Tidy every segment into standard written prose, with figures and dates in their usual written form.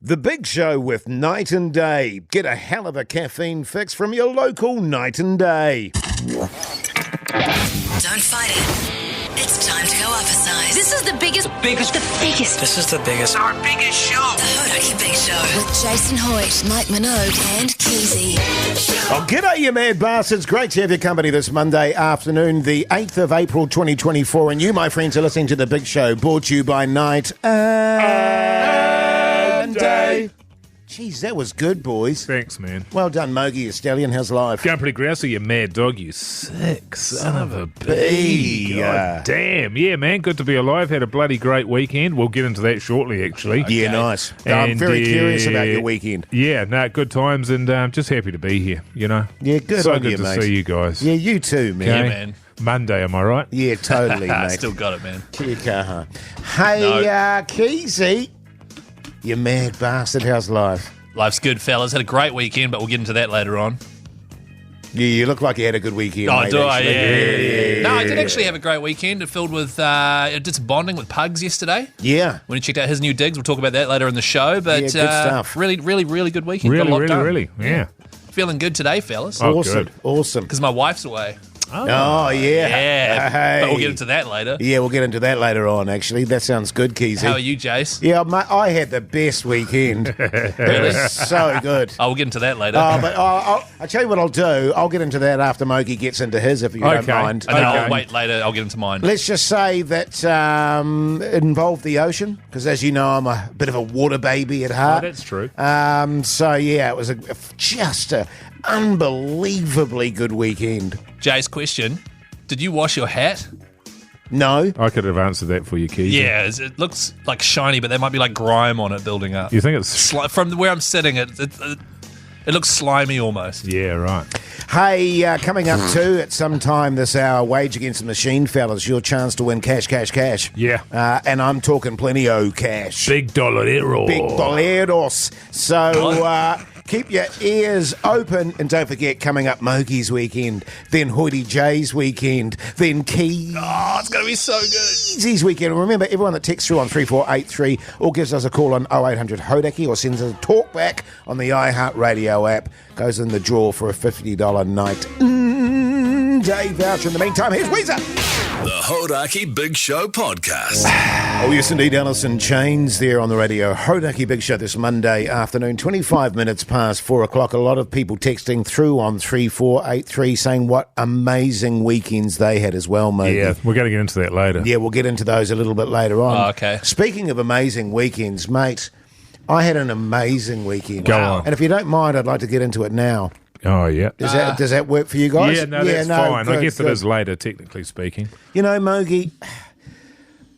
The Big Show with Night and Day. Get a hell of a caffeine fix from your local Night and Day. Don't fight it. It's time to go up a size. This is the biggest. This is the biggest. Our biggest show. The Hodaki Big Show with Jason Hoyt, Mike Minogue and Keyzie. Oh, g'day, you mad bastards. Great to have your company this Monday afternoon, the 8th of April 2024. And you, my friends, are listening to The Big Show, brought to you by Night and Day. Jeez, that was good, boys. Thanks, man. Well done, Mogi, you stallion. How's life? Going pretty grousey, you mad dog, you sick son of a bee. God damn. Yeah, man, good to be alive. Had a bloody great weekend. We'll get into that shortly, actually. Yeah, nice. I'm very curious about your weekend. Yeah, no, good times, and just happy to be here, you know. Yeah, good so on good you, to mate. see you guys. Yeah, you too, man. Okay? Yeah, man. Monday, am I right? Yeah, totally, mate. Still got it, man. Hey, Keyzie, you mad bastard. How's life? Life's good, fellas. Had a great weekend, but we'll get into that later on. Yeah, you look like you had a good weekend. Oh, mate, do I? actually. Yeah. No, I did actually have a great weekend. It filled with, I did some bonding with Pugs yesterday. Yeah. When he checked out his new digs, we'll talk about that later in the show. But Yeah, good stuff. Really good weekend. Got a lot done. Really, yeah. Feeling good today, fellas. Oh, Awesome. good. Awesome. Because my wife's away. Oh, yeah. Yeah. Hey. But we'll get into that later. Yeah, we'll get into that later on, actually. That sounds good, Keyzie. How are you, Jase? Yeah, mate, I had the best weekend. It was so good. Oh, we'll get into that later. But I'll tell you what I'll do. I'll get into that after Mogi gets into his, if you don't Okay. mind. and then okay. I'll wait later. I'll get into mine. Let's just say that it involved the ocean, because as you know, I'm a bit of a water baby at heart. Oh, that's true. So, yeah, it was just a unbelievably good weekend. Jay's question. Did you wash your hat? No. I could have answered that for you, Keith. Yeah, it looks like shiny, but there might be like grime on it building up. You think it's... From where I'm sitting, it looks slimy almost. Yeah, right. Hey, coming up too at some time this hour, Wage Against the Machine, fellas, your chance to win cash. Yeah. And I'm talking plenty of cash. Big dollarero. Big boleros. So keep your ears open, and don't forget, coming up Mogi's weekend, then Hoity J's weekend, then Keyzie's Oh, it's going to be so good. weekend. And remember, everyone that texts through on 3483 or gives us a call on 0800 Hodaki or sends us a talk back on the iHeartRadio app goes in the draw for a $50 night day voucher. In the meantime, here's Weezer. The Hodaki Big Show podcast. Oh, yes, indeed, Alison Chains there on the radio. Hodaki Big Show this Monday afternoon, 25 minutes past 4 o'clock. A lot of people texting through on 3483 saying what amazing weekends they had as well, mate. Yeah, we're going to get into that later. Yeah, we'll get into those a little bit later on. Oh, okay. Speaking of amazing weekends, mate, I had an amazing weekend. Go on. And if you don't mind, I'd like to get into it now. Oh, yeah. Does that work for you guys? Yeah, no, that's fine. Good, I guess good. it is later, technically speaking. You know, Mogi,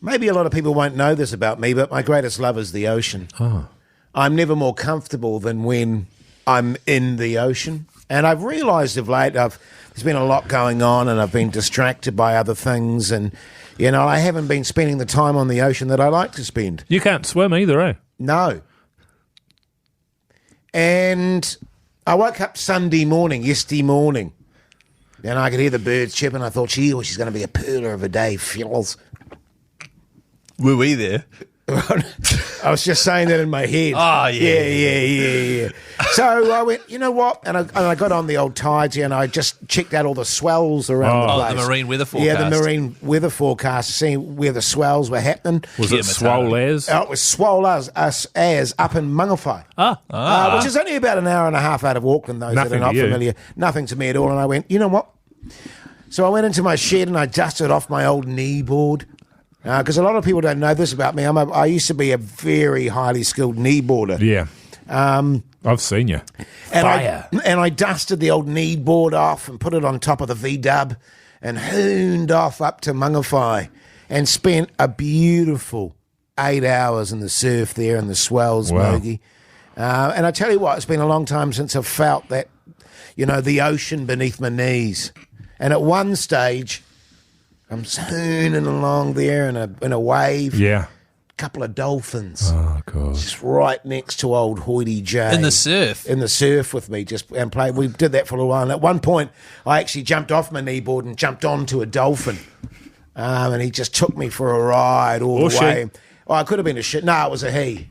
maybe a lot of people won't know this about me, but my greatest love is the ocean. Oh. I'm never more comfortable than when I'm in the ocean. And I've realised of late, there's been a lot going on and I've been distracted by other things. And, you know, I haven't been spending the time on the ocean that I like to spend. You can't swim either, eh? No. And I woke up yesterday morning, and I could hear the birds chirping. I thought, gee, she's going to be a pearler of a day, fellas. Were we there? I was just saying that in my head. Oh, yeah. Yeah. So I went, you know what? And I got on the old tides here, and I just checked out all the swells around the place. The marine weather forecast. Yeah, the marine weather forecast, seeing where the swells were happening. Was it swole as? It was swole as up in Mangawhai. Which is only about an hour and a half out of Auckland, those Nothing that are not to you. familiar. Nothing to me at all. And I went, you know what? So I went into my shed and I dusted off my old kneeboard. Because a lot of people don't know this about me. I used to be a very highly skilled kneeboarder. Yeah. I've seen you. And I dusted the old kneeboard off and put it on top of the V-dub and hooned off up to Mangawhai and spent a beautiful 8 hours in the surf there in the swells, Wow. Mogi. And I tell you what, it's been a long time since I've felt that, you know, the ocean beneath my knees. And at one stage, I'm hooning along there in a wave. Yeah. Couple of dolphins. Oh, God. Just right next to old Hoity J. In the surf? In the surf with me, and play. We did that for a little while. And at one point, I actually jumped off my kneeboard and jumped onto a dolphin. And he just took me for a ride all the way. Oh, it could have been a shit. No, it was a he.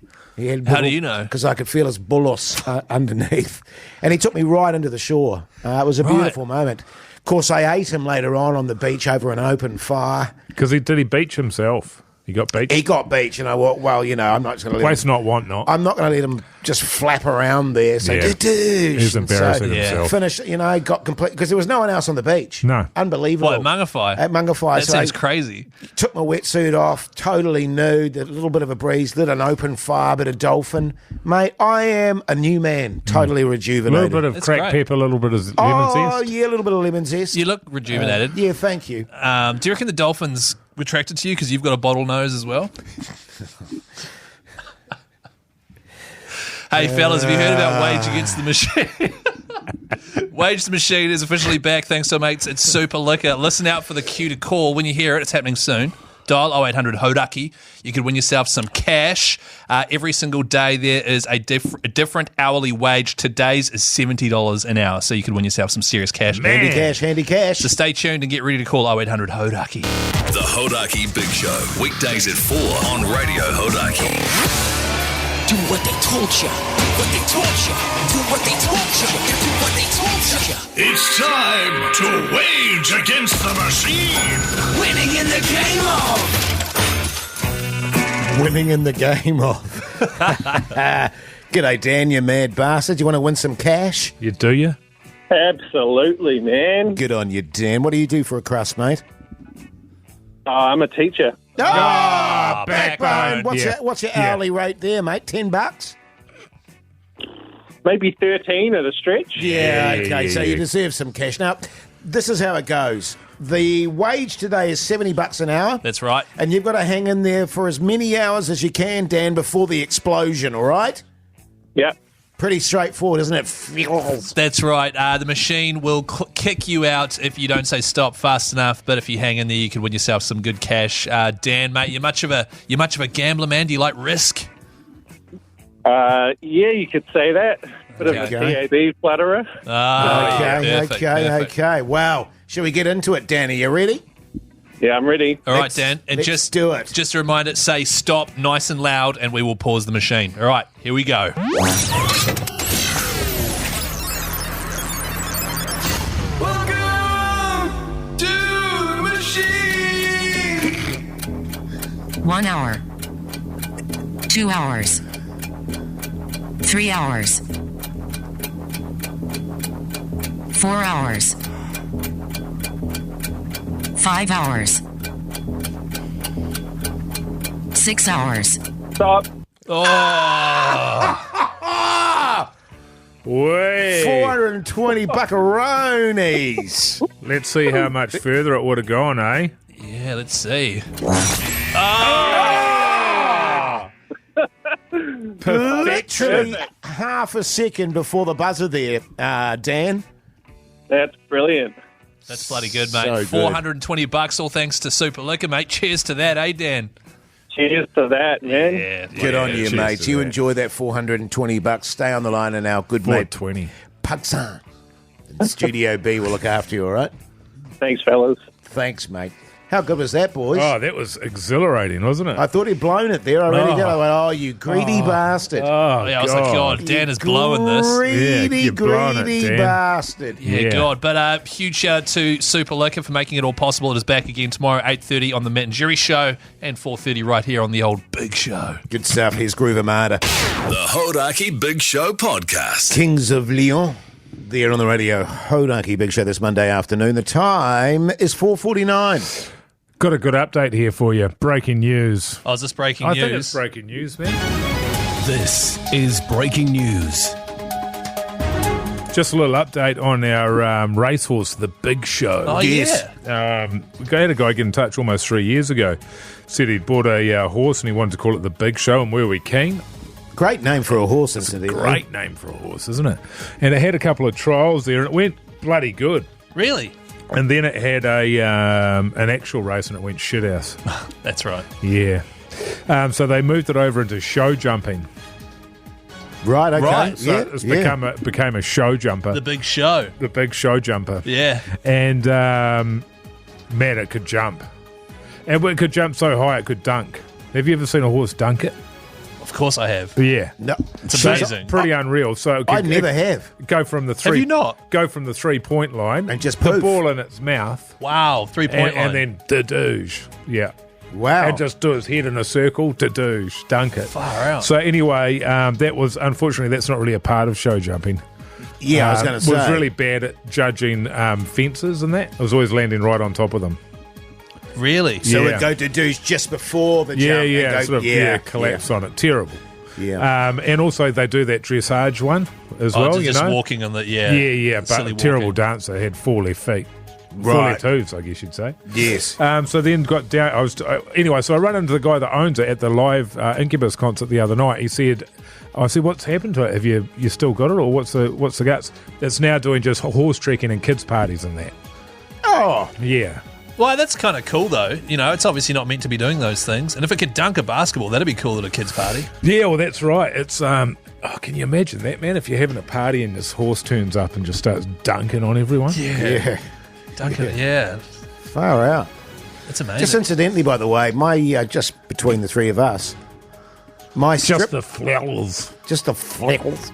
How do you know? Because I could feel his bullos underneath. And he took me right into the shore. It was a beautiful moment. Of course, I ate him later on the beach over an open fire. Because did he beach himself? He got beached? He got beached, and I walked, well, I'm not just going to let Place him... not, want not. I'm not going to let him just flap around there. So, He's embarrassing himself. Finished, got complete... Because there was no one else on the beach. No. Unbelievable. What, at Mangawhai? At Mangawhai. That seems crazy. Took my wetsuit off, totally nude, a little bit of a breeze, lit an open fire, bit of dolphin. Mate, I am a new man, totally A rejuvenated. little bit of That's cracked great. pepper, a little bit of lemon Oh, zest. yeah, a little bit of lemon zest. You look rejuvenated. Yeah, thank you. Do you reckon the dolphins were attracted to you because you've got a bottle nose as well? Hey, fellas, have you heard about Wage Against the Machine? Wage the Machine is officially back thanks to our mates at Super Liquor. Listen out for the cue to call. When you hear it, it's happening soon. Dial 0800 Hodaki. You could win yourself some cash. Every single day there is a different hourly wage. Today's is $70 an hour, so you could win yourself some serious cash. Handy cash, handy cash. So stay tuned and get ready to call 0800 Hodaki. The Hodaki Big Show, weekdays at 4 on Radio Hodaki. Do what they told ya. What they told ya. Do what they told ya. Do what they told ya. It's time to wage against the machine. Winning in the game of. Winning in the game of. G'day, Dan, you mad bastard. You want to win some cash? You do you? Absolutely, man. Good on you, Dan. What do you do for a crust, mate? I'm a teacher. Backbone. Yeah. What's your Yeah. hourly rate there, mate? $10? Maybe 13 at a stretch. Yeah, okay, yeah, so yeah. you deserve some cash. Now, this is how it goes. The wage today is $70 an hour. That's right. And you've got to hang in there for as many hours as you can, Dan, before the explosion, all right? Yeah. Pretty straightforward, isn't it? That's right. The machine will kick you out if you don't say stop fast enough. But if you hang in there, you can win yourself some good cash. Dan, mate, you're much of a gambler, man. Do you like risk? Yeah, you could say that. Bit of a Okay. TAB flutterer. Okay. Wow. Shall we get into it, Dan? Are you ready? Yeah, I'm ready. All right, Let's- Dan. And let's just do it. Just a reminder, say stop nice and loud, and we will pause the machine. All right, here we go. Welcome to the machine. 1 hour. 2 hours. 3 hours. 4 hours. 5 hours. 6 hours. Stop. Way. 420 buckaroonies. Let's see how much further it would have gone, eh? Yeah, let's see. Literally half a second before the buzzer there, Dan. That's brilliant. That's bloody good, mate. So good. $420, all thanks to Super Liquor, mate. Cheers to that, eh, Dan? Cheers to that, man. Yeah. Good on you, cheers mate. to You that. enjoy that $420. Stay on the line and our good mate, 420. Pugson. Studio B will look after you, all right? Thanks, fellas. Thanks, mate. How good was that, boys? Oh, that was exhilarating, wasn't it? I thought he'd blown it there. I really did. I went, oh, you greedy bastard. Oh, Yeah, I was like, God, Dan is blowing this. Greedy, Yeah, you're blowing it, greedy Dan. bastard. Yeah, God. But huge shout out to Super Liquor for making it all possible. It is back again tomorrow, 8:30 on the Matt and Jerry Show, and 4:30 right here on the old Big Show. Good stuff. Here's Groove Armada. The Hodaki Big Show podcast. Kings of Leon. There on the radio. Hodaki Big Show this Monday afternoon. The time is 4:49. Got a good update here for you. Breaking news. Oh, is this breaking I news? think it's breaking news, man. This is breaking news. Just a little update on our racehorse, the Big Show. Oh, Yes. yeah. We had a guy get in touch almost 3 years ago. Said he'd bought a horse and he wanted to call it the Big Show, and were we keen? Great name for a horse, incidentally. Great name for a horse, isn't it? And it had a couple of trials there, and it went bloody good. Really? And then it had an actual race, and it went shit house. That's right. Yeah. So they moved it over into show jumping. Right, okay. Right, So it's became a show jumper. The Big Show. The Big Show jumper. Yeah. And man, it could jump. And it could jump so high it could dunk. Have you ever seen a horse dunk it? Of course I have. Yeah. No, It's amazing. Pretty unreal. So I never have. go from the three. Have you not? Go from the 3-point line And just the poof. ball in its mouth, Wow, 3-point line. and then da-douche. Yeah. Wow. And just do his head in a circle, da-douche, dunk it. Far out. So anyway, that was, unfortunately, that's not really a part of show jumping. Yeah, I was going to say. Was really bad at judging fences and that. I was always landing right on top of them. Really? So Yeah. it'd go to douche just before the Yeah, jump. yeah, and go, sort of, collapse on it. Terrible. Yeah. And also they do that dressage one as Oh, well, just you know. walking on the, Yeah, silly but terrible walking. dancer had 4 left feet. Right. 4 left hooves, I guess you'd say. Yes. So then got down. Anyway. So I run into the guy that owns it at the live Incubus concert the other night. He said, "I said, what's happened to it? Have you still got it, or what's the guts?" It's now doing just horse trekking and kids parties and that. Oh, Yeah. Well, that's kind of cool, though. You know, it's obviously not meant to be doing those things. And if it could dunk a basketball, that'd be cool at a kid's party. Yeah, well, that's right. It's can you imagine that, man? If you're having a party and this horse turns up and just starts dunking on everyone. yeah. Dunk it, yeah. Far out. It's amazing. Just incidentally, by the way, my just between the three of us, my Just strip, the flowers. just the fleckles.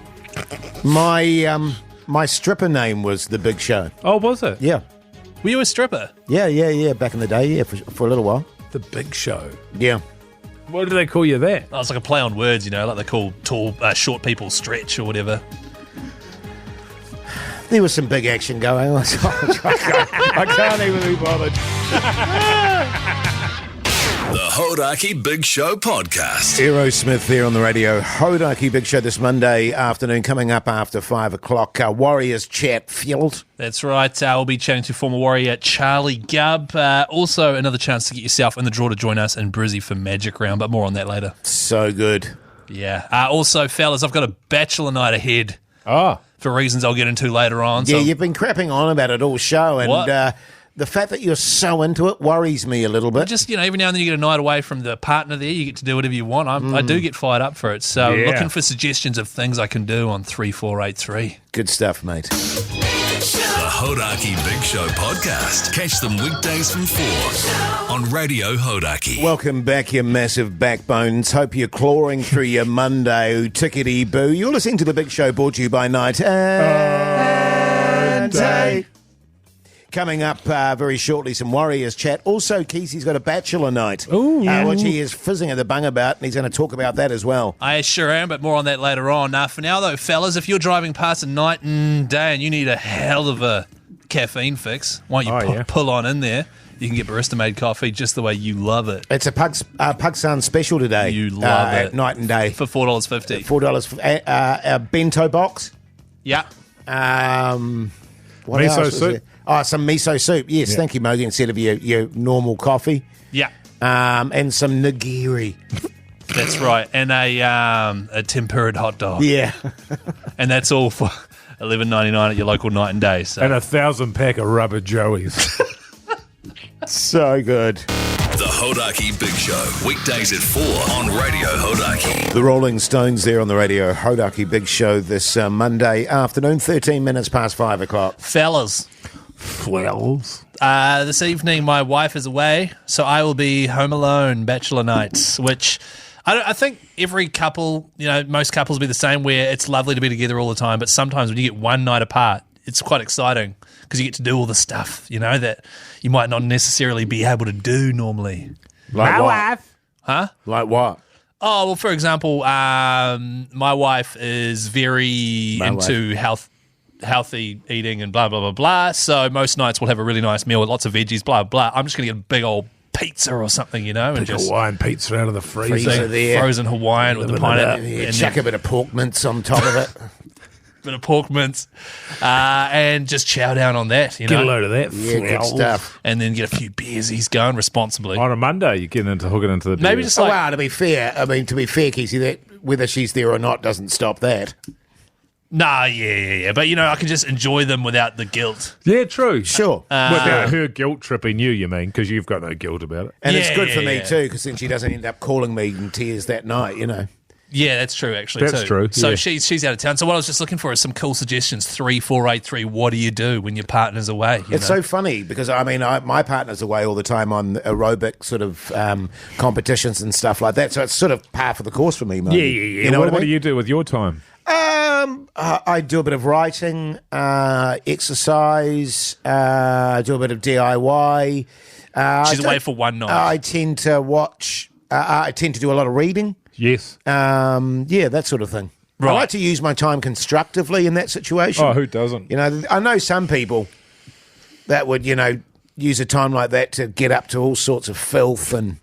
My stripper name was The Big Show. Oh, was it? Yeah, Were you a stripper? yeah. Back in the day, yeah, for a little while. The Big Show. Yeah. Why do they call you that? Oh, it's like a play on words, you know, like they call short people stretch or whatever. There was some big action going on. I can't even be bothered. The Hodaki Big Show podcast. Aerosmith there on the radio. Hodaki Big Show this Monday afternoon, coming up after 5 o'clock. Warriors chat field. That's right. We'll be chatting to former Warrior Charlie Gubb. Also, another chance to get yourself in the draw to join us in Brizzy for Magic Round, but more on that later. So good. Yeah. Also, fellas, I've got a bachelor night ahead Oh. for reasons I'll get into later on. Yeah, So you've been crapping on about it all show, and What? the fact that you're so into it worries me a little bit. just, you know, every now and then you get a night away from the partner there. You get to do whatever you want. I do get fired up for it. So Yeah. looking for suggestions of things I can do on 3483. Good stuff, mate. The Hodaki Big Show podcast. Catch them weekdays from 4 on Radio Hodaki. Welcome back, you massive backbones. Hope you're clawing through your Monday tickety-boo. You're listening to The Big Show, brought to you by Night and Day. Coming up very shortly, some Warriors chat. Also, Keysie's got a bachelor night, which he is fizzing at the bung about, and he's going to talk about that as well. I sure am, but more on that later on. For now, though, fellas, if you're driving past a night and day and you need a hell of a caffeine fix, why don't you pull on in there? You can get barista-made coffee just the way you love it. It's a Pugsan special today. You love it. At Night and Day. For $4.50. $4 for a bento box. Yeah. What Miso else was soup. there? Oh, some miso soup. Yes, Yeah. thank you, Mogi, instead of your normal coffee. Yeah. And some nigiri. That's right. And a tempered hot dog. Yeah. And that's all for $11.99 at your local Night and Day. So. And a 1,000-pack of rubber joeys. So good. The Hodaki Big Show. Weekdays at 4 on Radio Hodaki. The Rolling Stones there on the radio. Hodaki Big Show this Monday afternoon, 13 minutes past 5 o'clock. Fellas. Flowers. This evening, my wife is away, so I will be home alone, bachelor nights, which I think every couple, you know, most couples be the same, where it's lovely to be together all the time, but sometimes when you get one night apart, it's quite exciting because you get to do all the stuff, you know, that you might not necessarily be able to do normally. Like what? Huh? Like what? Oh, well, for example, my wife is very into healthy eating and blah, blah, blah, blah. So most nights we'll have a really nice meal with lots of veggies, blah, blah. I'm just going to get a big old pizza or something, you know, and just Hawaiian pizza out of the freezer. Freezer there. frozen Hawaiian with the pineapple Yeah, and chuck a bit of pork mince on top of it. a bit of pork mince, and just chow down on that, you Get know. a load of that. Yeah, good Flowers. stuff. And then get a few beers. He's going responsibly. On a Monday, you're getting into hooking into the Maybe beers. just Oh, like well, to be fair, Keysie, that whether she's there or not doesn't stop that. nah, yeah. But you know, I can just enjoy them without the guilt. Yeah, true. Sure. Without her guilt tripping you mean, because you've got no guilt about it. And it's Yeah, good for yeah, me yeah. too, because then she doesn't end up calling me in tears that night, you know. Yeah, that's true, actually, That's too. true, So yeah. she's out of town. So what I was just looking for is some cool suggestions. 3483, what do you do when your partner's away? you It's know? so funny because, my partner's away all the time on aerobic sort of competitions and stuff like that. So it's sort of par for the course for me, mate. Yeah. You know what I do mean? you do with your time? I do a bit of writing, exercise, I do a bit of DIY. She's away for one night. I tend to watch, I tend to do a lot of reading. Yes. Yeah, that sort of thing. I Right. like to use my time constructively in that situation. Oh, who doesn't? You know, I know some people that would, use a time like that to get up to all sorts of filth and,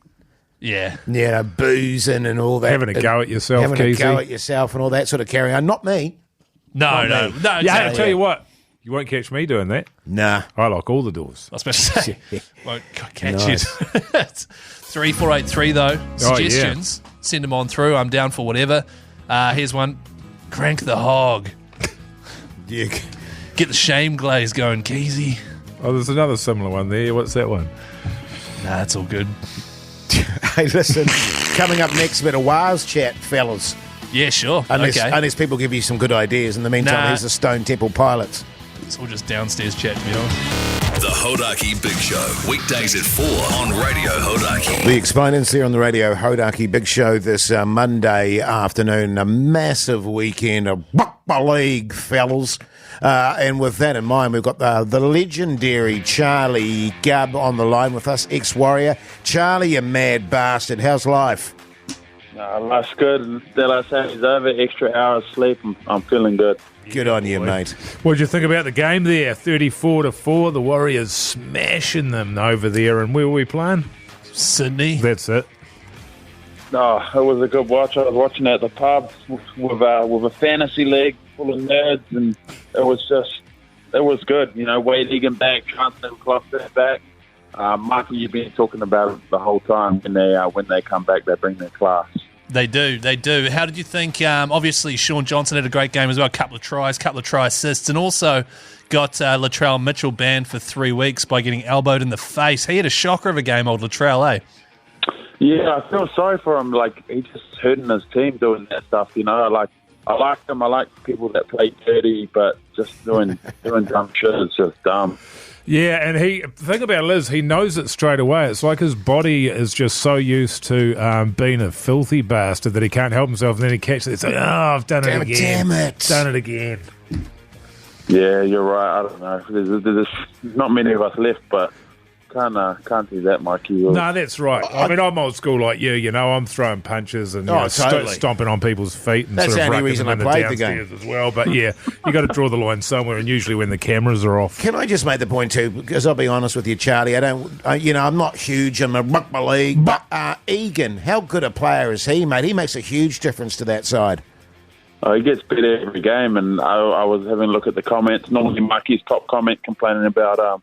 Yeah. boozing and all that. Having a go at yourself, Having a go Keyzie. at yourself and all that sort of carry on. Not me. No. Yeah, Exactly. I tell you what, you won't catch me doing that. Nah. I lock all the doors. I was about to say, won't catch you. 3483, though. Suggestions, send them on through. I'm down for whatever. Here's one. Crank the hog. Yeah. Get the shame glaze going, Keyzie. Oh, there's another similar one there. What's that one? Nah, it's all good. Hey, listen, coming up next, a bit of Wales chat, fellas. Yeah, sure. Unless, okay. unless people give you some good ideas. In the meantime, Nah. here's the Stone Temple Pilots. It's all just downstairs chat, to be honest. The Hodaki Big Show, weekdays at 4 on Radio Hodaki. The exponents here on the Radio Hodaki Big Show this Monday afternoon. A massive weekend of rugby league, fellas. And with that in mind, we've got the legendary Charlie Gubb on the line with us, ex-Warrior. Charlie, you mad bastard. How's life? Life's good. The last time is over. Extra hours sleep. I'm feeling good. Good on you, mate. What did you think about the game there? 34-4. The Warriors smashing them over there. And where were we playing? Sydney. That's it. No, it was a good watch. I was watching it at the pub with a fantasy league full of nerds, and it was good. Wade Egan back, Chancellor Cluster back. Michael, you've been talking about it the whole time. When they come back, they bring their class. They do. How did you think? Obviously, Sean Johnson had a great game as well. A couple of try assists, and also got Latrell Mitchell banned for 3 weeks by getting elbowed in the face. He had a shocker of a game, old Latrell, eh? Yeah, I feel sorry for him. Like, he's just hurting his team doing that stuff, I like him. I like people that play dirty, but just doing dumb shit is just dumb. Yeah, and the thing about it is, he knows it straight away. It's like his body is just so used to being a filthy bastard that he can't help himself, and then he catches it. It's like, I've done it again. Damn it. Done it again. Yeah, you're right. I don't know. There's not many of us left, but can't do that, Mikey. No, that's right. I mean, I'm old school like you. I'm throwing punches and totally. stomping on people's feet and That's sort of the only rucking reason them in I played the downstairs as well. But yeah, you got to draw the line somewhere, and usually when the cameras are off. Can I just make the point too? Because I'll be honest with you, Charlie. I'm not huge in the rugby league, but Egan, how good a player is he, mate? He makes a huge difference to that side. Oh, he gets better every game, and I was having a look at the comments. Normally, Mikey's top comment complaining about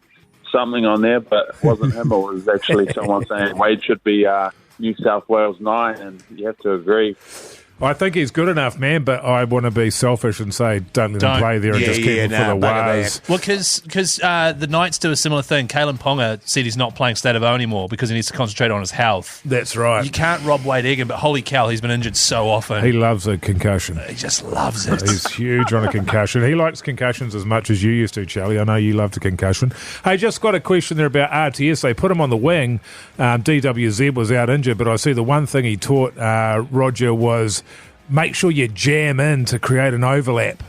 something on there, but it wasn't him. It was actually someone saying Wade should be New South Wales 9, and you have to agree. I think he's good enough, man, but I want to be selfish and say don't let him play there and just keep him for the woes. Well, because the Knights do a similar thing. Kalen Ponga said he's not playing State of O anymore because he needs to concentrate on his health. That's right. You can't rob Wade Egan, but holy cow, he's been injured so often. He loves a concussion. He just loves it. He's huge on a concussion. He likes concussions as much as you used to, Charlie. I know you loved a concussion. Hey, just got a question there about RTS. They put him on the wing. DWZ was out injured, but I see the one thing he taught Roger was make sure you jam in to create an overlap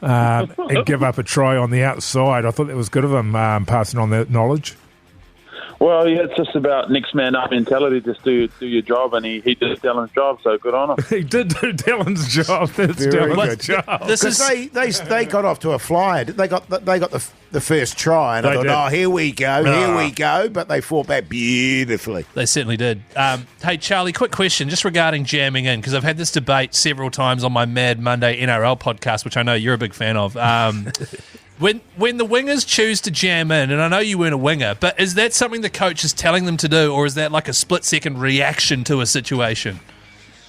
and give up a try on the outside. I thought that was good of him passing on that knowledge. Well, yeah, it's just about next man up mentality. Just do your job, and he did Dylan's job, so good on him. He did do Dylan's job. That's Very Dylan's good. job. Because they got off to a flyer. They got the first try, and I They thought, did. here we go. But they fought back beautifully. They certainly did. Hey, Charlie, quick question just regarding jamming in, because I've had this debate several times on my Mad Monday NRL podcast, which I know you're a big fan of. When the wingers choose to jam in, and I know you weren't a winger, but is that something the coach is telling them to do, or is that like a split-second reaction to a situation?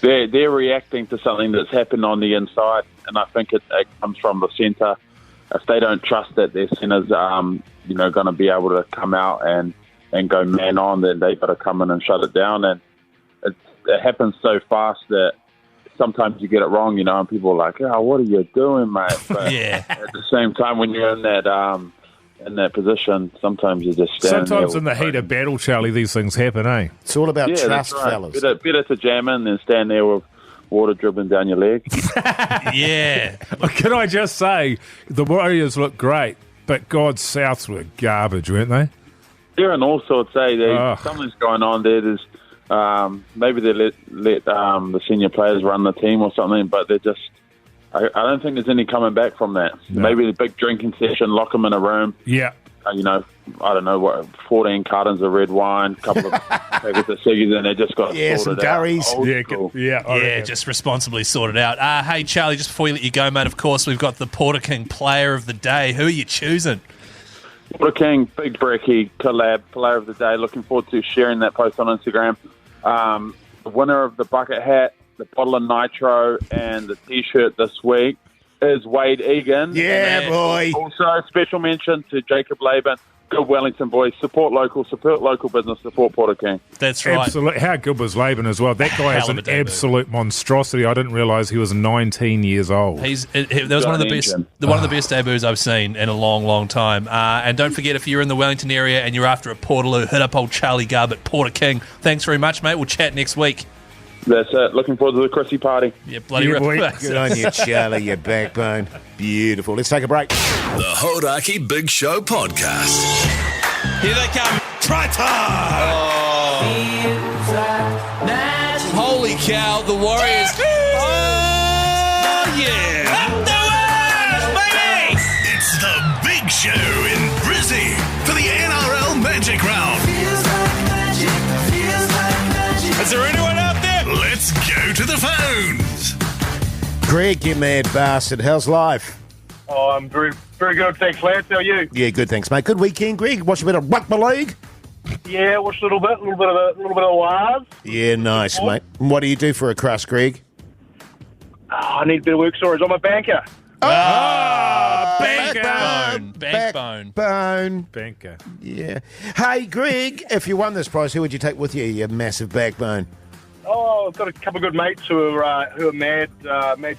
They're reacting to something that's happened on the inside, and I think it comes from the centre. If they don't trust that their centre's going to be able to come out and go man on, then they've got to come in and shut it down. And it happens so fast that sometimes you get it wrong, and people are like, "Oh, what are you doing, mate?" But Yeah. at the same time, when you're in that position, sometimes you just stand Sometimes there in the heat of battle, Charlie, these things happen, eh? It's all about that's trust, right. fellas. Better to jam in than stand there with water dribbling down your leg. Yeah. Can I just say, the Warriors look great, but God, Souths were garbage, weren't they? They're in all sorts, Ugh. something's going on there. There's maybe they let the senior players run the team or something, but they're just. I don't think there's any coming back from that. No. Maybe the big drinking session, lock them in a room. Yeah. I don't know 14 cartons of red wine, a couple of packets of ciggies, and they just got some sorted durries. out. Old Yeah, school. Yeah, just responsibly sorted out. Hey, Charlie, just before we let you go, mate, of course, we've got the Porter King Player of the Day. Who are you choosing? Porter King, Big Brekkie collab, player of the day. Looking forward to sharing that post on Instagram. The winner of the bucket hat, the bottle of nitro, and the T-shirt this week is Wade Egan. Yeah, And boy. Also, special mention to Jacob Laban. Good Wellington boys. Support local business, support Porter King. That's right. Absolutely. How good was Laban as well? That guy has Hell of an a debut. absolute monstrosity. I didn't realise he was 19 years old. That was one of the best, one of the best debuts I've seen in a long, long time. And don't forget, if you're in the Wellington area and you're after a Portaloo, hit up old Charlie Garb at Porter King. Thanks very much, mate. We'll chat next week. That's it. Looking forward to the Chrissy party. Yeah, bloody Yeah, rip. boy. That's Good it. on you, Charlie, your backbone. Beautiful. Let's take a break. The Hodaki Big Show Podcast. Here they come. Try time. Holy cow, the Warriors. Oh, yeah. Up the Warriors, baby. It's the Big Show in Brizzy for the NRL Magic Round. Is there anyone out there? Let's go to the phones. Greg, you mad bastard. How's life? Oh, I'm very, very good. Thanks, Lance. How are you? Yeah, good, thanks, mate. Good weekend, Greg. Watch a bit of rugby league. Yeah, watched a little bit of Lars. Yeah, nice, mate. And what do you do for a crust, Greg? Oh, I need a bit of work storage. I'm a banker. Backbone. Backbone. Backbone. Banker. Yeah. Hey, Greg, if you won this prize, who would you take with you, you massive backbone? Oh, I've got a couple of good mates who are mad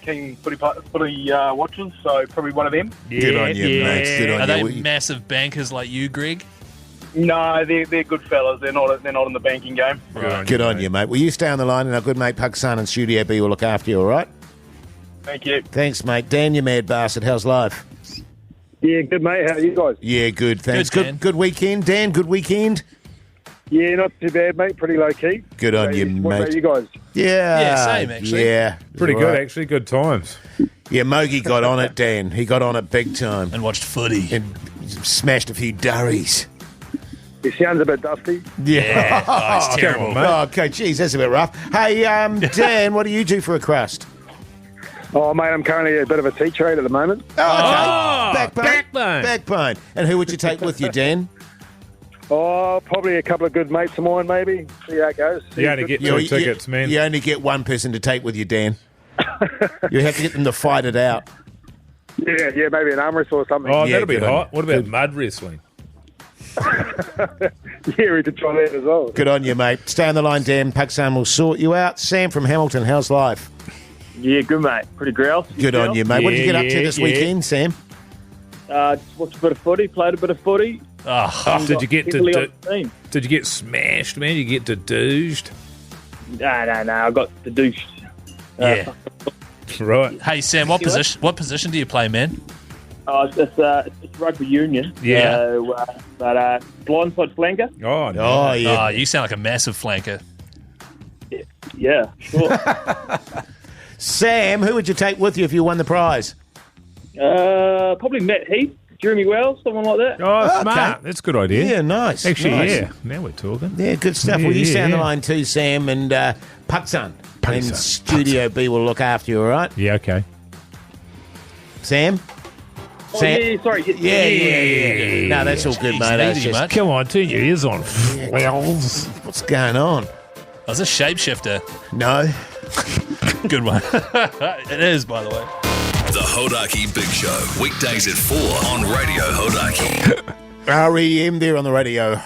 keen footy watchers, so probably one of them. Good on you, mate. Good Are on they you. massive bankers like you, Greg? No, they're good fellas. They're not in the banking game. Good on you, mate. Will you stay on the line, and our good mate Pakistan and Studio B will look after you, all right? Thank you. Thanks, mate. Dan, you mad bastard. How's life? Yeah, good mate. How are you guys? Yeah, good, thanks. Good, Dan. Good weekend, Dan. Good weekend. Yeah, not too bad, mate. Pretty low key. Good on you, What about mate. you guys? Yeah. Yeah, same, actually. Yeah. Pretty All good, right. actually. Good times. Yeah, Mogi got on it, Dan. He got on it big time And watched footy. and smashed a few durries. It sounds a bit dusty. Yeah. Oh, it's terrible. mate. Oh, okay, geez, that's a bit rough. Hey, Dan, what do you do for a crust? Oh, mate, I'm currently a bit of a tea trade at the moment. Oh, okay. backbone. Backbone. And who would you take with you, Dan? Oh, probably a couple of good mates of mine, maybe. See how it goes. You only get two tickets, man. You only get one person to take with you, Dan. You have to get them to fight it out. Yeah, maybe an arm wrestle or something. Oh, Yeah, that'll be good on hot. you. What about mud wrestling? Yeah, we could try that as well. Good on you, mate. Stay on the line, Dan. Pakistan will sort you out. Sam from Hamilton, how's life? Yeah, good, mate. Pretty grouse. Good on you, mate. What did you get up to Yeah, this yeah. weekend, Sam? Just watched a bit of footy, played a bit of footy. Oh, Did you get Heavily on to the team. Did you get smashed, man? You get dedooged? No, I got the douche. yeah. Right. Hey, Sam, what position do you play, man? It's rugby union. Yeah. But blindside flanker. Oh, no. Oh, yeah. Oh, you sound like a massive flanker. Yeah, sure. Sam, who would you take with you if you won the prize? Probably Matt Heath, Jeremy Wells, someone like that. Oh, smart. That's a good idea. Yeah, nice. Actually, nice. yeah. Now we're talking. Yeah, good stuff. Yeah, Well, you stay on the yeah. line too, Sam, and Pakistan. And Pakistan. Studio B will look after you, all right? Yeah, okay. Sam? Oh, yeah, sorry. Yeah. No, that's all good, Jeez, mate. I was easy, just- mate. Come on, turn your ears on. Wells. What's going on? I was a shapeshifter. No. Good one. It is, by the way. The Hodaki Big Show, weekdays at 4 on Radio Hodaki. REM there on the radio.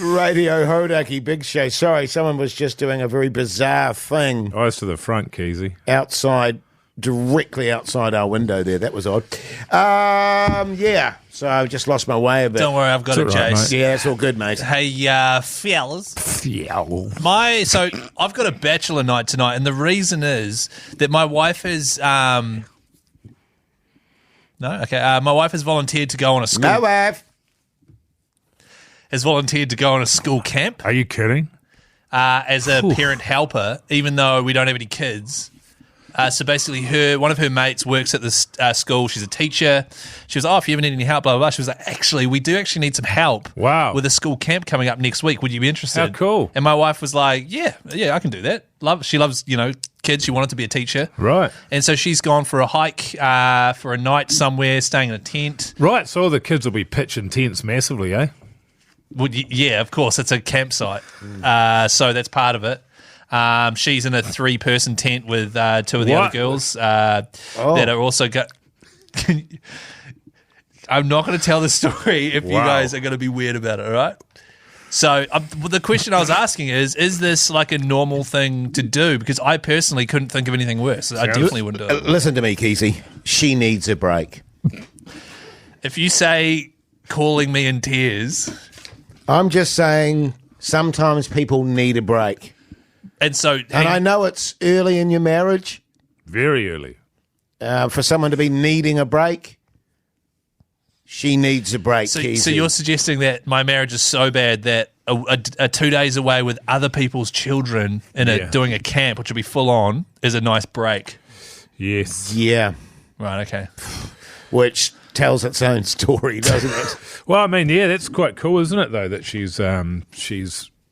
Radio Hodaki Big Show. Sorry, someone was just doing a very bizarre thing Eyes to the front, Keyzie. outside, directly outside our window there. That was odd. Yeah, so I just lost my way a bit. Don't worry, I've got it, It's all right, Jase. mate. Yeah, it's all good, mate. Hey, fellas. Yeah. So I've got a bachelor night tonight, and the reason is that my wife is my wife has volunteered to go on a school No, Av. has volunteered to go on a school camp Are you kidding? as a parent helper, even though we don't have any kids. So basically, one of her mates works at this school. She's a teacher. She was, if you ever need any help, blah, blah, blah. She was like, we do actually need some help. Wow. With a school camp coming up next week. Would you be interested? How cool. And my wife was like, yeah, I can do that. She loves, kids. She wanted to be a teacher. Right. And so she's gone for a hike for a night somewhere, staying in a tent. Right, so all the kids will be pitching tents massively, eh? Yeah, of course. It's a campsite. So that's part of it. She's in a 3-person tent with 2 of the What? other girls that are also got. I'm not going to tell the story if you guys are going to be weird about it, all right? So the question I was asking is this like a normal thing to do? Because I personally couldn't think of anything worse. I definitely wouldn't do it. Listen to me, Keyzie. She needs a break. If you say calling me in tears, I'm just saying sometimes people need a break. and so And I know it's early in your marriage Very early. for someone to be needing a break. She needs a break, Keyzie. So you're suggesting that my marriage is so bad that a 2 days away with other people's children in doing a camp, which would be full on, is a nice break. Yes. Yeah, Right, okay. which tells its own story, doesn't it? Well, I mean, yeah, that's quite cool, isn't it, though, that she's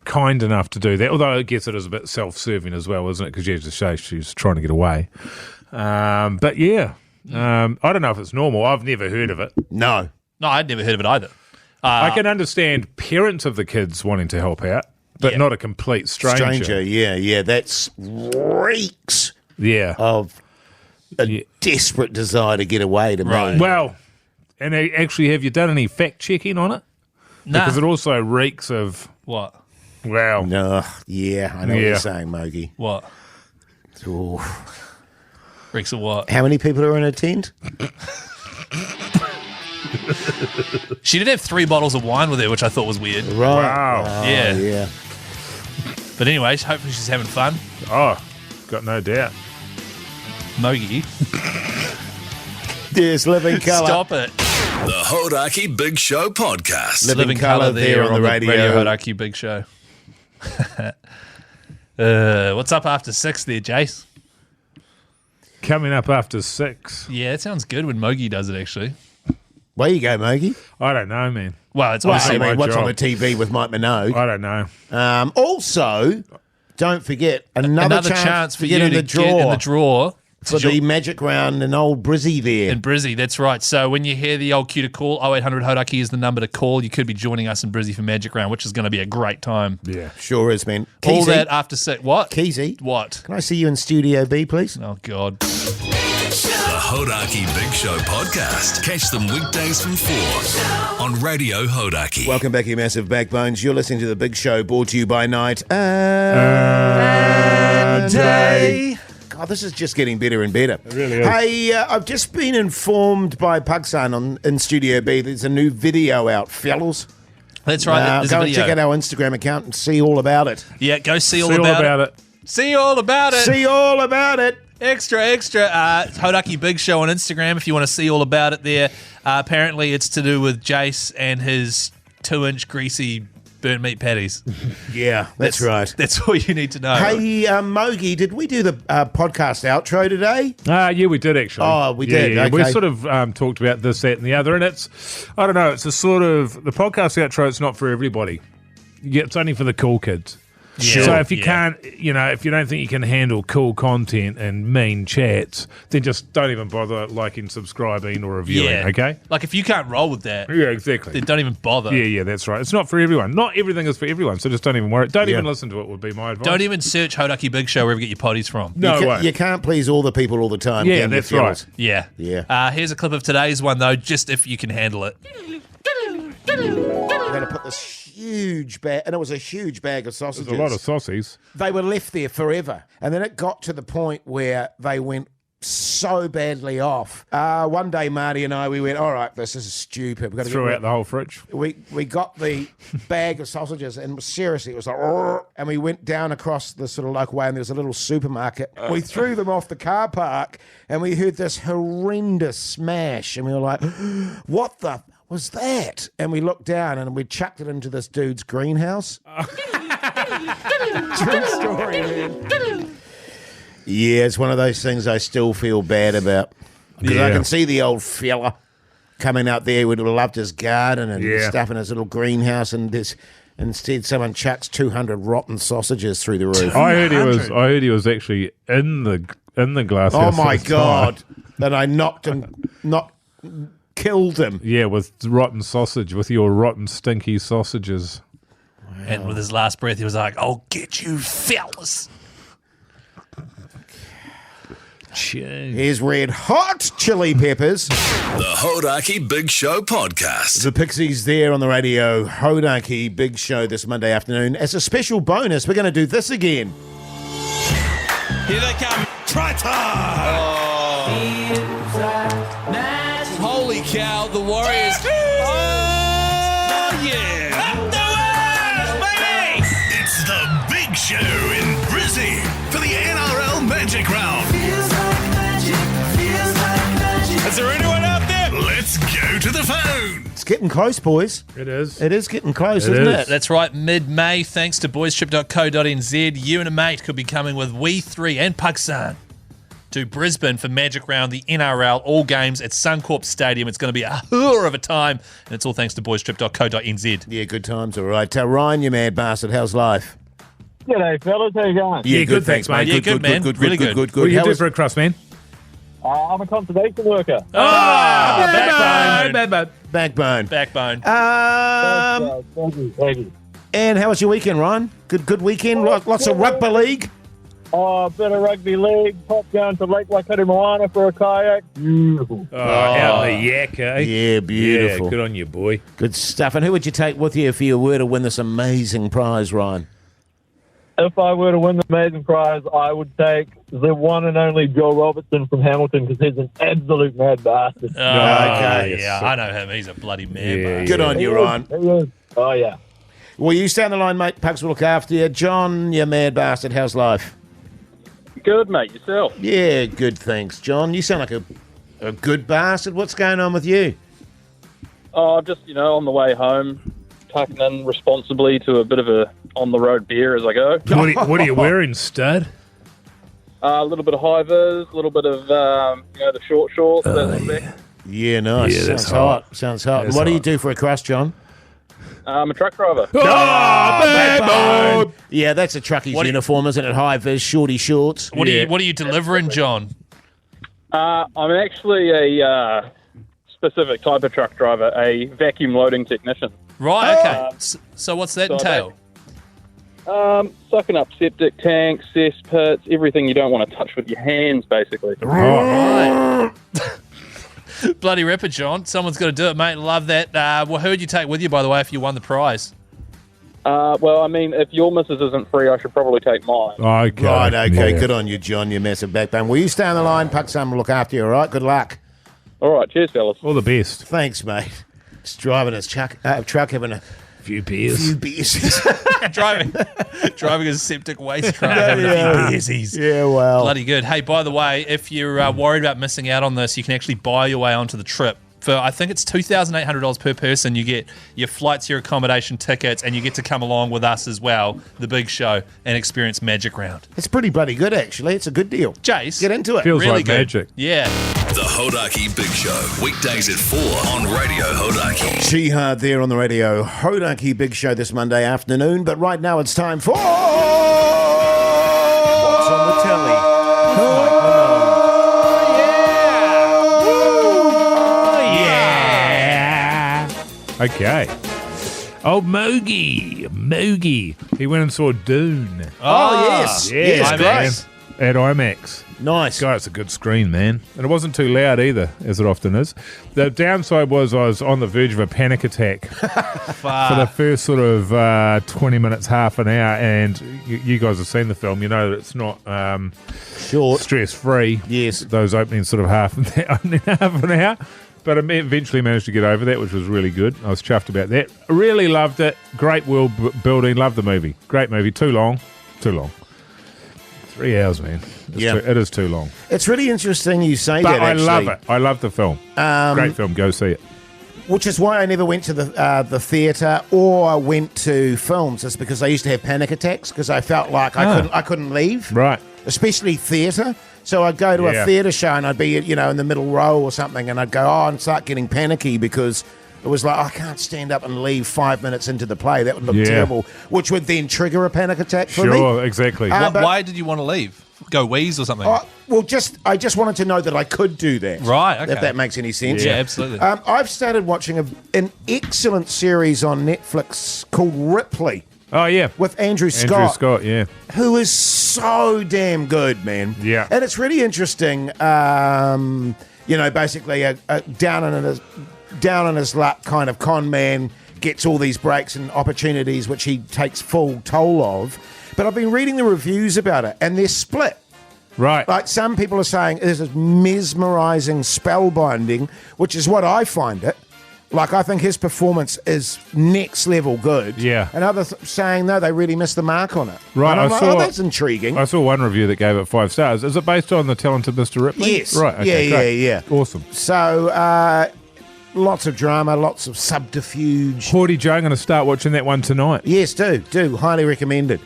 kind enough to do that. Although I guess it is a bit self-serving as well, isn't it? Because, as you say, she's trying to get away. But, yeah, I don't know if it's normal. I've never heard of it. No. No, I'd never heard of it either. I can understand parents of the kids wanting to help out, but not a complete stranger. Yeah. That's reeks Yeah. of a desperate desire to get away to me. Well, and actually, have you done any fact-checking on it? Nah. Because it also reeks of, What? well, No, yeah, I know what you're saying, Mogi. What? Ooh. Reeks of what? How many people are in a tent? She did have 3 bottles of wine with her, which I thought was weird. Right. Wow. Oh, Yeah. yeah. But anyway, hopefully she's having fun. oh, got no doubt. Mogi. Yes, living colour. Stop it. The Hodaki Big Show podcast. Living colour there on the radio. Hodaki Big Show. What's up after 6 there, Jase? Coming up after 6. Yeah, it sounds good when Mogi does it, actually. Where you go, Mogi? I don't know, man. Well, it's Well, obviously I mean, what's job. on the TV with Mike Minogue? I don't know. Also, don't forget another chance for to you get in to the get in the draw for the Magic Round in old Brizzy there. in Brizzy. That's right. So when you hear the old cue to call, 0800 Hodaki is the number to call. You could be joining us in Brizzy for Magic Round, which is going to be a great time. Yeah. Sure is, man. All Keyzie, that after 6. What? Keyzie, What? can I see you in Studio B, please? Oh, God. The Hodaki Big Show podcast. Catch them weekdays from 4 on Radio Hodaki. Welcome back, you massive backbones. You're listening to The Big Show, brought to you by Night and Day. God, this is just getting better and better. It really is. Hey, I've just been informed by Pugson in Studio B there's a new video out, fellas. That's right. There's a Go and video. check out our Instagram account and see all about it. Yeah, go see all See all about about it. it. See all about it. See all about it. Extra. Hodaki Big Show on Instagram if you want to see all about it there. Apparently, it's to do with Jase and his 2-inch greasy burnt meat patties. Yeah, that's right. That's all you need to know. Hey, Mogi, did we do the podcast outro today? Yeah, we did actually. Oh, we did, Yeah. We okay. sort of talked about this, that, and the other, and it's, I don't know, it's a sort of, the podcast outro, it's not for everybody. It's only for the cool kids. Sure. So if you can't, if you don't think you can handle cool content and mean chats, then just don't even bother liking, subscribing, or reviewing, okay? Like, if you can't roll with that, Yeah, exactly. then don't even bother. Yeah, that's right. It's not for everyone. Not everything is for everyone, so just don't even worry. Don't even listen to it would be my advice. Don't even search Hodaki Big Show wherever you get your potties from. No way. You can't please all the people all the time. Yeah, can you, that's fellas? right. Yeah. Yeah. Here's a clip of today's one, though, just if you can handle it. We're going to put this huge bag, and it was a huge bag of sausages. There's a lot of saucies. They were left there forever. And then it got to the point where they went so badly off. One day, Marty and I, we went, all right, this is stupid. We've got to Threw out the whole fridge. We got the bag of sausages, and seriously, it was like, "Rrr," and we went down across the sort of local way, and there was a little supermarket. We threw them off the car park, and we heard this horrendous smash, and we were like, what the was that? And we looked down, and we chucked it into this dude's greenhouse. True story, man. Yeah, it's one of those things I still feel bad about. Because I can see the old fella coming out there who would have loved his garden and stuff in his little greenhouse, and instead someone chucks 200 rotten sausages through the roof. I heard he was actually in the glass house. Oh my God. Then I killed him. Yeah, with rotten sausage, with your rotten, stinky sausages. Wow. And with his last breath, he was like, I'll get you, fellas. Here's Red Hot Chili Peppers. The Hodaki Big Show podcast. The Pixies there on the radio. Hodaki Big Show this Monday afternoon. As a special bonus, we're going to do this again. Here they come. Try time. Holy cow, the Warriors. Oh, yeah. Up the Warriors, baby. It's the Big Show in Brizzy for the NRL Magic Round. Is there anyone out there? Let's go to the phone. It's getting close, boys. It is. It is getting close, isn't it? That's right, mid-May, thanks to boystrip.co.nz, you and a mate could be coming with We Three and Pakistan to Brisbane for Magic Round, the NRL, all games at Suncorp Stadium. It's going to be a hooer of a time, and it's all thanks to boystrip.co.nz. Yeah, good times, all right. Ryan, you mad bastard, how's life? G'day, fellas. How you going? Yeah, good, thanks, mate. Yeah, good, man. Really good. What do you do for a crust, man? I'm a conservation worker. Backbone. Backbone. Thank you. And how was your weekend, Ryan? Good weekend? Lots of rugby league? Oh, a bit of rugby league. Popped down to Lake Waikato Moana for a kayak. Beautiful. Out the yak, eh? Yeah, beautiful. Yeah, good on you, boy. Good stuff. And who would you take with you if you were to win this amazing prize, Ryan? If I were to win the amazing prize, I would take the one and only Joe Robertson from Hamilton because he's an absolute mad bastard. Okay. Yeah, I know him. He's a bloody man. Good on you, Ryan. He is. Oh, yeah. Well, you stay on the line, mate. Pugs will look after you. John, you mad bastard. How's life? Good, mate. Yourself? Yeah, good, thanks, John. You sound like a good bastard. What's going on with you? Oh, just, on the way home, tucking in responsibly to a bit of a on-the-road beer as I go. What are you wearing, stud? A little bit of high-vis, a little bit of, the short shorts. That sort of thing. Yeah, nice. Yeah, that's Sounds hot. Sounds hot. That's What do you hot. do for a crust, John? I'm a truck driver. Backbone. Yeah, that's a truckie's uniform, isn't it? High vis, shorty shorts. What are you delivering, John? I'm actually a specific type of truck driver, a vacuum loading technician. Right, okay. So what's that entail? Sucking up septic tanks, cesspits, everything you don't want to touch with your hands, basically. Right. Bloody ripper, John. Someone's got to do it, mate. Love that. Well, who would you take with you, by the way, if you won the prize? Well, I mean, if your missus isn't free, I should probably take mine. Okay. Right, okay. Yeah. Good on you, John, you massive backbone. Will you stay on the line? Pakistan will look after you, all right? Good luck. All right, cheers, fellas. All the best. Thanks, mate. Just driving his truck having a Few beers. few beers. driving a septic waste truck. Having a few beersies. Yeah, well. Bloody good. Hey, by the way, if you're worried about missing out on this, you can actually buy your way onto the trip. For I think it's $2,800 per person. You get your flights, your accommodation, tickets, and you get to come along with us as well, the big show, and experience Magic Round. It's pretty bloody good, actually. It's a good deal. Jase, Get into it. Feels really like good. magic. Yeah. The Hodaki Big Show, weekdays at 4 on Radio Hodaki. Jihad there on the radio. Hodaki Big Show this Monday afternoon. But right now it's time for... What's on the telly? Okay. Old Mogi. He went and saw Dune. Oh, yes. Yeah, Yes, IMAX. great. At IMAX. Nice. God, it's a good screen, man. And it wasn't too loud either, as it often is. The downside was I was on the verge of a panic attack for the first sort of 20 minutes, half an hour. And you guys have seen the film. You know that it's not Short. stress-free. Yes. Those opening sort of half an hour. But I eventually managed to get over that, which was really good. I was chuffed about that. Really loved it. Great world building. Loved the movie. Great movie. Too long. 3 hours, man. It is too long. It's really interesting you say But that, actually. I love it. I love the film. Great film. Go see it. Which is why I never went to the theatre or went to films. It's because I used to have panic attacks because I felt like I couldn't leave. Right. Especially theatre. So I'd go to a theatre show and I'd be, in the middle row or something, and I'd go, and start getting panicky because it was like, I can't stand up and leave 5 minutes into the play. That would look terrible, which would then trigger a panic attack for me. Sure, exactly. Why did you want to leave? Go wheeze or something? I just wanted to know that I could do that. Right, okay. If that makes any sense. Yeah, absolutely. I've started watching an excellent series on Netflix called Ripley. Oh, yeah. With Andrew Scott. Andrew Scott, yeah. Who is so damn good, man. Yeah. And it's really interesting, basically a down on his luck kind of con man gets all these breaks and opportunities which he takes full toll of. But I've been reading the reviews about it, and they're split. Right. Like, some people are saying this is mesmerising, spellbinding, which is what I find it. Like, I think his performance is next level good. Yeah. And others saying, no, they really missed the mark on it. Right. And I'm like, that's intriguing. I saw one review that gave it 5 stars. Is it based on The Talented Mr. Ripley? Yes. Right. Okay, Yeah. Awesome. So, lots of drama, lots of subterfuge. Haughty Joe, I'm going to start watching that one tonight. Yes, do. Highly recommended.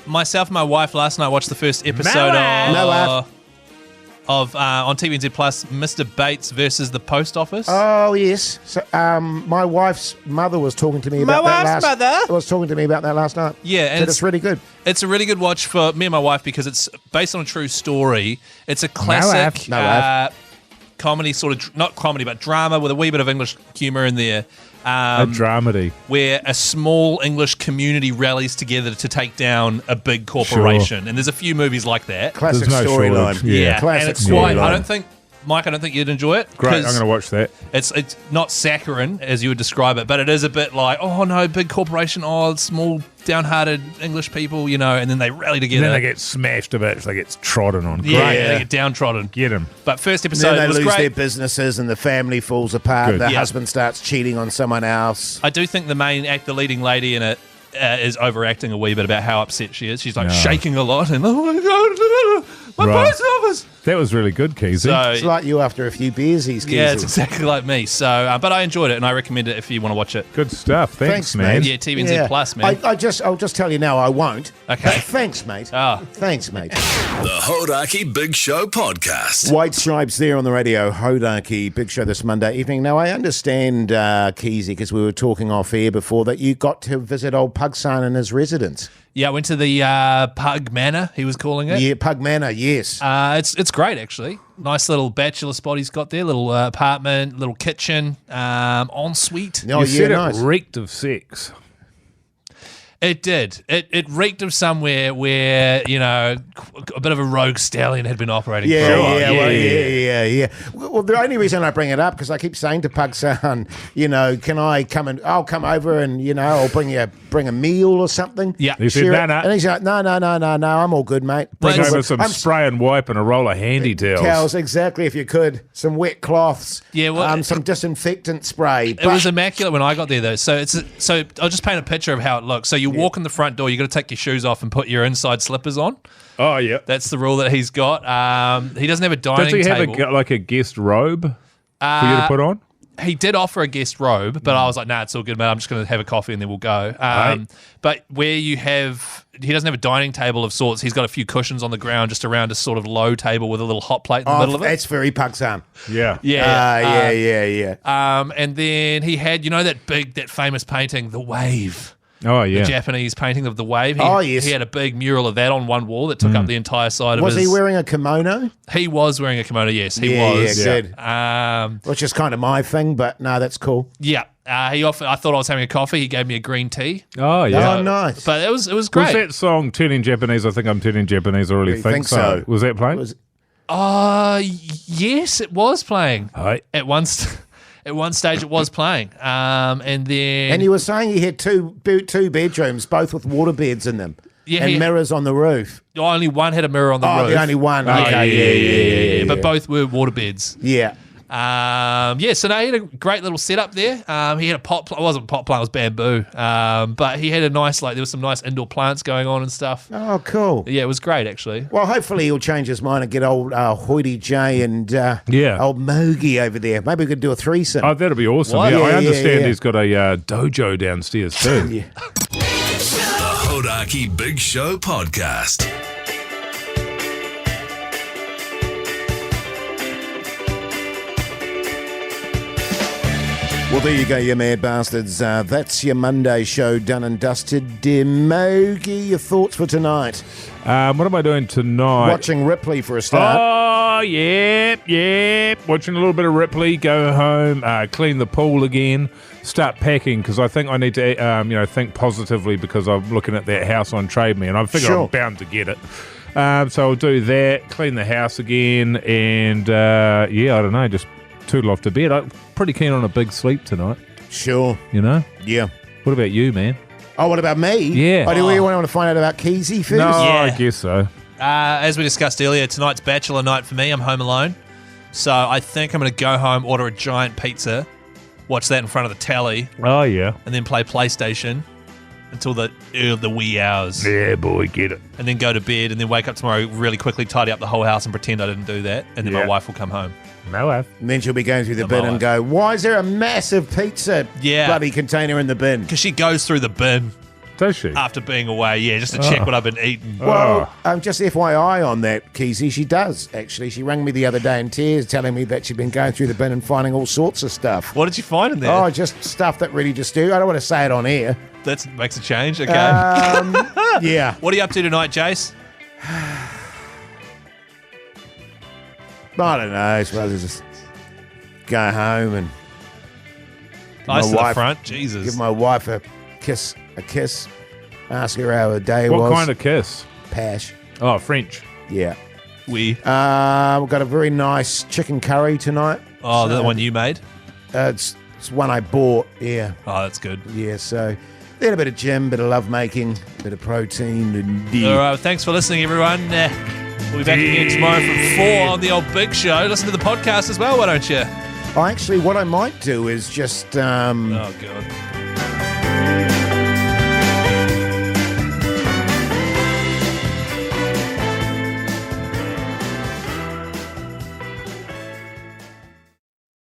Myself and my wife last night watched the first episode of on TVNZ Plus, Mr. Bates versus the Post Office. Oh, yes. So, my wife's mother was talking to me about that last night. Yeah, and it's really good. It's a really good watch for me and my wife because it's based on a true story. It's a classic comedy, sort of not comedy, but drama with a wee bit of English humour in there. A dramedy. Where a small English community rallies together to take down a big corporation. Sure. And there's a few movies like that. Classic storyline. Yeah. Classic and it's quite, I don't think you'd enjoy it. Great, I'm going to watch that. It's not saccharine, as you would describe it, but it is a bit like, oh no, big corporation, small, downhearted English people, and then they rally together. And then they get smashed a bit, they get trodden on. Yeah, Great. they get downtrodden. Get them. But first episode then was they lose great. their businesses and the family falls apart. Good. The husband starts cheating on someone else. I do think the leading lady in it is overacting a wee bit about how upset she is. She's like shaking a lot and, oh my God, my post office. That was really good, Keyzie. So, it's like you after a few beers, Keyzie. Yeah, it's exactly like me. So, but I enjoyed it and I recommend it if you want to watch it. Good stuff. Thanks man. Yeah, TVNZ Plus, man. I'll just tell you now, I won't. Okay. Thanks, mate. Thanks, mate. The Hodaki Big Show Podcast. White Stripes there on the radio. Hodaki Big Show this Monday evening. Now, I understand, Keyzie, because we were talking off air before, that you got to visit old Pugson in his residence. Yeah, I went to the Pug Manor, he was calling it. Yeah, Pug Manor, yes. It's great, actually. Nice little bachelor spot he's got there. Little apartment, little kitchen, ensuite. Oh, you said nice. It reeked of sex. It did. It reeked of somewhere where, a bit of a rogue stallion had been operating. Yeah. Well, the only reason I bring it up, because I keep saying to Pugson, can I come and I'll come over and, I'll bring a meal or something. Yeah. He said, no. And he's like, no, I'm all good, mate. Bring over some spray and wipe and a roll of handy towels. Towels, exactly, if you could. Some wet cloths. Yeah, well, some disinfectant spray. It was immaculate when I got there, though. So I'll just paint a picture of how it looks. So you walk in the front door, you got to take your shoes off and put your inside slippers on. Oh, yeah. That's the rule that he's got. He doesn't have a dining table. Does he have a guest robe for you to put on? He did offer a guest robe, but I was like, nah, it's all good, mate. I'm just going to have a coffee and then we'll go. But where he doesn't have a dining table of sorts. He's got a few cushions on the ground just around a sort of low table with a little hot plate in the middle of it. That's very Pugson. Yeah. Yeah. And then he had, that famous painting, The Wave. Oh, yeah. The Japanese painting of The Wave. Yes. He had a big mural of that on one wall that took up the entire side of his... Was he wearing a kimono? He was wearing a kimono, yes. He was. Yeah, good. Which is kind of my thing, but no, that's cool. Yeah. I thought I was having a coffee. He gave me a green tea. Oh, yeah. Oh, nice. But it was great. Was that song Turning Japanese? I think I'm Turning Japanese. I really think so. Was that playing? Yes, it was playing. Right. At one stage, it was playing. And then... And you were saying you had two bedrooms, both with water beds in them. Yeah, and mirrors on the roof. Only one had a mirror on the roof. The only one. Yeah, Okay, yeah. But both were water beds. Yeah. So no, he had a great little setup there. He had a pot plant. It wasn't pot plant, it was bamboo. But he had a nice, there was some nice indoor plants going on and stuff. Oh, cool. Yeah, it was great, actually. Well, hopefully he'll change his mind and get old Hoity J and old Mogi over there. Maybe we could do a threesome. Oh, that'd be awesome. What? Yeah, I Yeah, understand yeah. he's got a dojo downstairs too. Yeah. The Hodaki Big Show Podcast. Well, there you go, you mad bastards. That's your Monday show done and dusted. Dear Mogi, your thoughts for tonight? What am I doing tonight? Watching Ripley for a start. Oh, yeah. Watching a little bit of Ripley, go home, clean the pool again, start packing because I think I need to, think positively because I'm looking at that house on Trade Me and I figure Sure. I'm bound to get it. So I'll do that, clean the house again, and I don't know, just tootle off to bed. I'm pretty keen on a big sleep tonight, Sure. you know? Yeah. What about you, man? Oh, what about me? Yeah. Oh, do you want to find out about Keyzie first? No, Yeah. I guess so. As we discussed earlier, tonight's bachelor night for me. I'm home alone. So I think I'm going to go home, order a giant pizza, watch that in front of the telly, Oh, yeah. and then play PlayStation until the wee hours. Yeah, boy, get it. And then go to bed and then wake up tomorrow really quickly, tidy up the whole house and pretend I didn't do that. And then my Yeah. wife will come home. No, I've. And then she'll be going through the No, bin my and go, why is there a massive pizza bloody container in the bin? Because she goes through the bin Does she? after being away, just to check what I've been eating. Well, just FYI on that, Keyzie, she does, actually. She rang me the other day in tears telling me that she'd been going through the bin and finding all sorts of stuff. What did you find in there? Oh, just stuff that really disturbed. I don't want to say it on air. That makes a change. Okay. Yeah. What are you up to tonight, Jase? I don't know. I suppose I'll just go home and Nice to the wife- front. Jesus. give my wife a kiss, ask her how her day What was. kind of kiss? Pash. Oh, French. Yeah. We. We've got a very nice chicken curry tonight. Oh, the one you made? It's one I bought, yeah. Oh, that's good. Yeah, so then a bit of gym, bit of love making, bit of protein. And All right. Thanks for listening, everyone. We'll be back again tomorrow from 4 on the old Big Show. Listen to the podcast as well, why don't you? Actually, what I might do is just Oh, God.